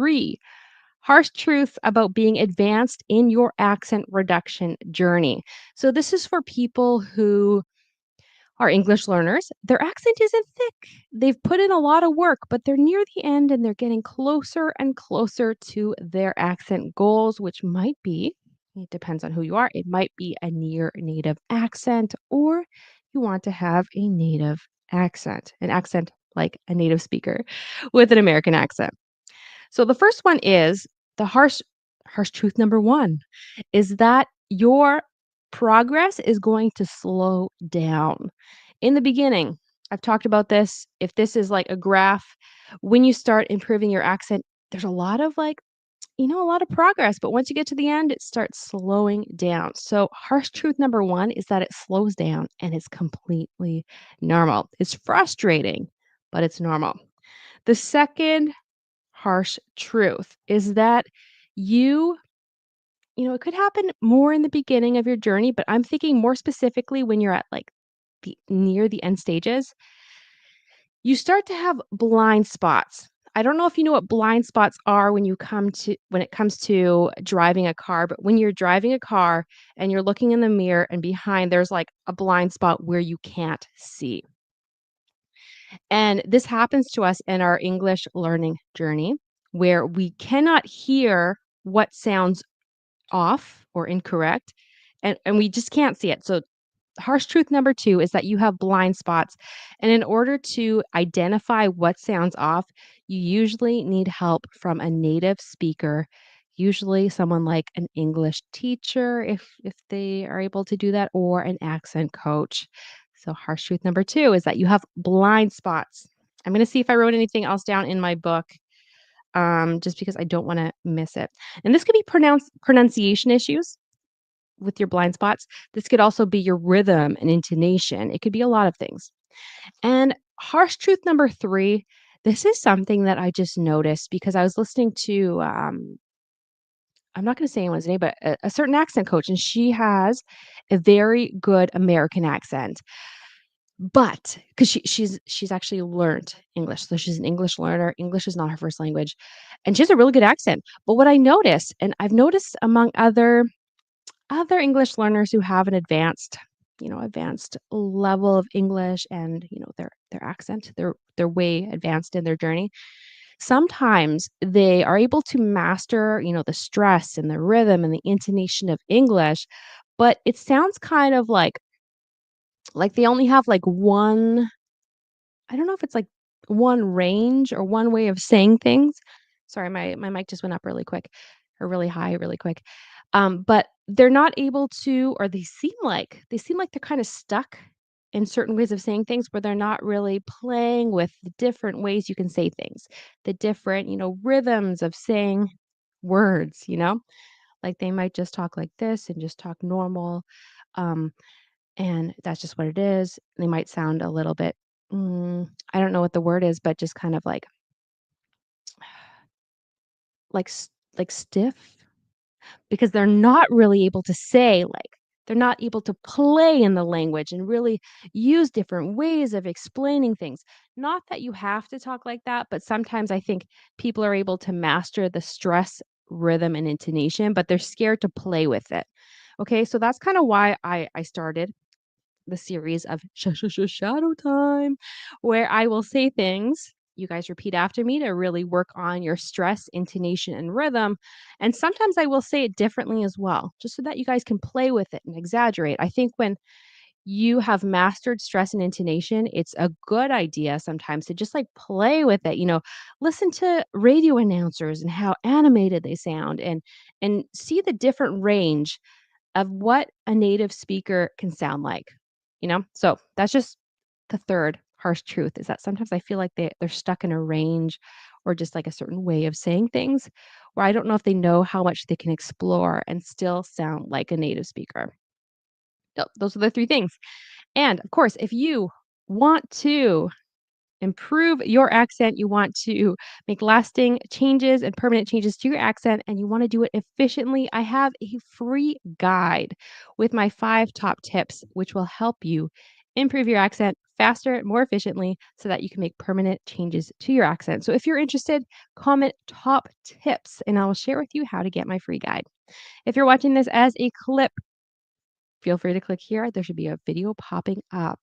3, harsh truths about being advanced in your accent reduction journey. So, this is for people who are English learners. Their accent isn't thick. They've put in a lot of work, but they're near the end and they're getting closer and closer to their accent goals, which might be, it depends on who you are, it might be a near native accent, or you want to have a native accent, an accent like a native speaker with an American accent. So the first one is the harsh truth number 1 is that your progress is going to slow down. In the beginning, I've talked about this. If this is like a graph, when you start improving your accent, there's a lot of a lot of progress, but once you get to the end, it starts slowing down. So, harsh truth number 1 is that it slows down and it's completely normal. It's frustrating, but it's normal. The second harsh truth is that you it could happen more in the beginning of your journey, but I'm thinking more specifically when you're at like the near the end stages, you start to have blind spots. I don't know if you know what blind spots are when it comes to driving a car, but when you're driving a car and you're looking in the mirror and behind there's like a blind spot where you can't see. And this happens to us in our English learning journey where we cannot hear what sounds off or incorrect and we just can't see it. So harsh truth number 2 is that you have blind spots. And in order to identify what sounds off, you usually need help from a native speaker, usually someone like an English teacher if they are able to do that or an accent coach. So harsh truth number 2 is that you have blind spots. I'm going to see if I wrote anything else down in my book just because I don't want to miss it. And this could be pronunciation issues with your blind spots. This could also be your rhythm and intonation. It could be a lot of things. And harsh truth number 3, this is something that I just noticed because I was listening to, I'm not going to say anyone's name, but a certain accent coach, and she has a very good American accent. But because she's actually learned English, so she's an English learner. English is not her first language, and she has a really good accent. But what I noticed, and I've noticed among other English learners who have an advanced level of English and, their accent, they're way advanced in their journey. Sometimes they are able to master, the stress and the rhythm and the intonation of English, but it sounds kind of like they only have like one, I don't know if it's like one range or one way of saying things. Sorry, my mic just went up really quick or really high really quick. But they're not able to, or they seem like they're kind of stuck in certain ways of saying things where they're not really playing with the different ways you can say things, the different, rhythms of saying words. Like they might just talk like this and just talk normal. Um, and that's just what it is. They might sound a little bit, I don't know what the word is, but just kind of like stiff because they're not really able to say, they're not able to play in the language and really use different ways of explaining things. Not that you have to talk like that, but sometimes I think people are able to master the stress, rhythm, and intonation, but they're scared to play with it. Okay, so that's kind of why I started the series of shadow time, where I will say things. You guys repeat after me to really work on your stress, intonation, and rhythm. And sometimes I will say it differently as well, just so that you guys can play with it and exaggerate. I think when you have mastered stress and intonation, it's a good idea sometimes to just like play with it. Listen to radio announcers and how animated they sound and see the different range of what a native speaker can sound like. So that's just the third harsh truth is that sometimes I feel like they're stuck in a range or just like a certain way of saying things where I don't know if they know how much they can explore and still sound like a native speaker. Those are the three things. And of course, if you want to improve your accent, you want to make lasting changes and permanent changes to your accent, and you want to do it efficiently, I have a free guide with my 5 top tips, which will help you improve your accent faster and more efficiently so that you can make permanent changes to your accent. So if you're interested, comment top tips and I will share with you how to get my free guide. If you're watching this as a clip, feel free to click here. There should be a video popping up.